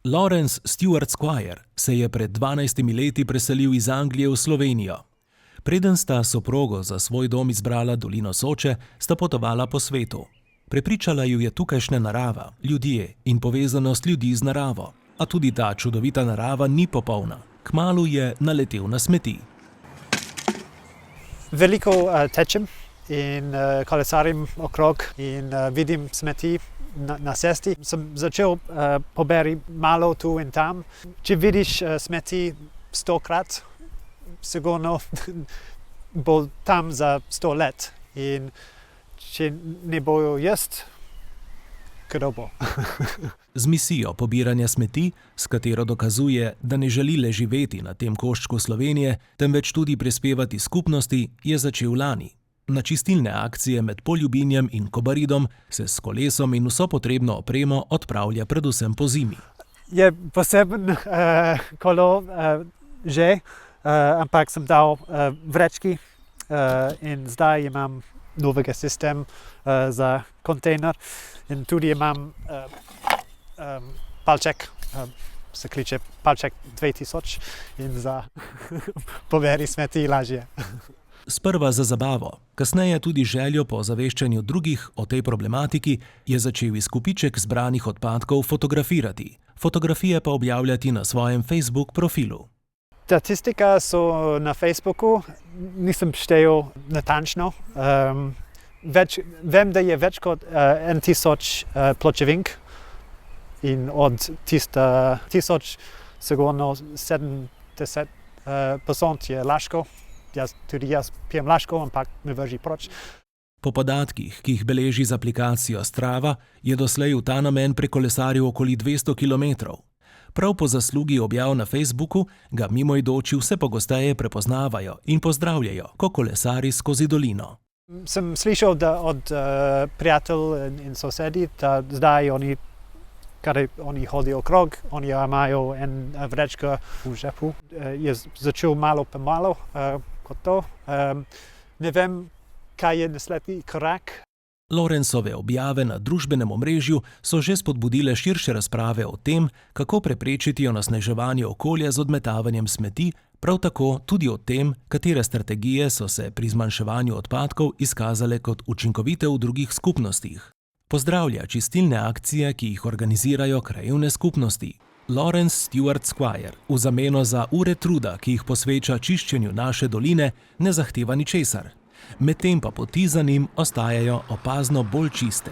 Lawrence Stewart Squire se je pred 12 leti preselil iz Anglije v Slovenijo. Preden sta soprogo za svoj dom izbrala dolino Soče, sta potovala po svetu. Prepričala ju je tukajšnja narava, ljudje in povezanost ljudi z naravo. A tudi ta čudovita narava ni popolna. Kmalu je naletel na smeti. Veliko tečem in kolesarim okrog in vidim smeti na cesti. Sem začel poberi malo tu in tam. Če vidiš smeti 100-krat, sigurno bo tam za 100 let. In če ne bojo jest, kdo bo. Z misijo pobiranja smeti, s katero dokazuje, da ne želi le živeti na tem koščku Slovenije, temveč tudi prispevati skupnosti, je začel lani. Na čistilne akcije med Poljubinjem in Kobaridom se s kolesom in vso potrebno opremo odpravlja predvsem pozimi. Je poseben kolo že, ampak sem dal vrečki in zdaj imam novega sistem za kontejner in tudi imam palček, se kliče palček 2000 in za poberi smeti lažje. Sprva za zabavo, kasneje tudi željo po ozaveščanju drugih o tej problematiki, je začel izkupiček zbranih odpadkov fotografirati, fotografije pa objavljati na svojem Facebook profilu. Statistika so na Facebooku, nisem štel natančno. Vem, da je več kot 1000 pločevink in od 1000 sigurno 70% je laško. Tudi jaz pijem laško, ampak me vrži proč. Po podatkih, ki jih beleži z aplikacijo Strava, je doslej v ta namen prekolesaril okoli 200 kilometrov. Prav po zaslugi objav na Facebooku ga mimoidoči vse pogosteje prepoznavajo in pozdravljajo, ko kolesari skozi dolino. Sem slišal od prijatelj in sosedi, da zdaj oni hodijo okrog, oni imajo en vrečko v žepu. Je začel malo pa malo kot to. Ne vem, kaj je naslednji korak. Lawrencove objave na družbenem omrežju so že spodbudile širše razprave o tem, kako preprečiti onesnaževanje okolja z odmetavanjem smeti, prav tako tudi o tem, katere strategije so se pri zmanjševanju odpadkov izkazale kot učinkovite v drugih skupnostih. Pozdravlja čistilne akcije, ki jih organizirajo krajevne skupnosti. Lawrence Stewart Squire v zameno za ure truda, ki jih posveča čiščenju naše doline, ne zahteva ničesar. Medtem pa poti za njim ostajajo opazno bolj čiste.